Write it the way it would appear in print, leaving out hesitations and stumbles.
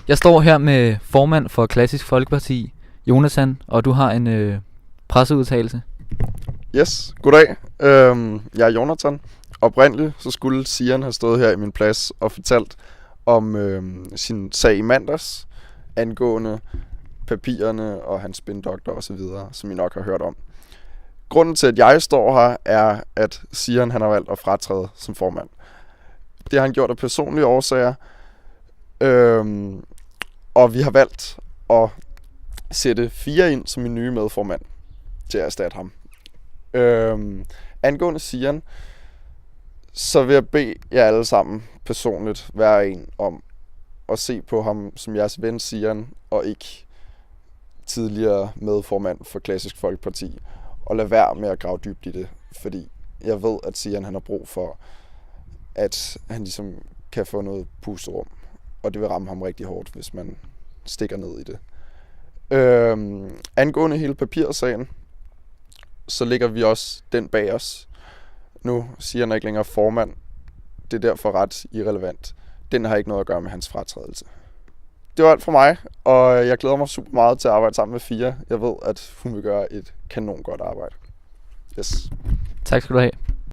Jeg står her med formand for Klassisk Folkeparti, Jonathan, og du har en presseudtalelse. Yes, goddag. Jeg er Jonathan. Oprindeligt så skulle Sian have stået her i min plads og fortalt om sin sag i mandags, angående papirerne og hans spindoktor osv., som I nok har hørt om. Grunden til, at jeg står her, er, at Sian han har valgt at fratræde som formand. Det har han gjort af personlige årsager, og vi har valgt at sætte 4 ind som min nye medformand til at erstatte ham. Angående Sian, så vil jeg bede jer alle sammen personligt hver en om at se på ham som jeres ven Sian, og ikke tidligere medformand for Klassisk Folkeparti, og lad være med at grave dybt i det, fordi jeg ved, at Sian han har brug for, at han ligesom kan få noget pusterum, og det vil ramme ham rigtig hårdt, hvis man stikker ned i det. Angående hele papirsagen, så ligger vi også den bag os. Nu siger han ikke længere formand. Det er derfor ret irrelevant. Den har ikke noget at gøre med hans fratrædelse. Det var alt for mig, og jeg glæder mig super meget til at arbejde sammen med Fia. Jeg ved, at hun vil gøre et kanon godt arbejde. Yes. Tak skal du have.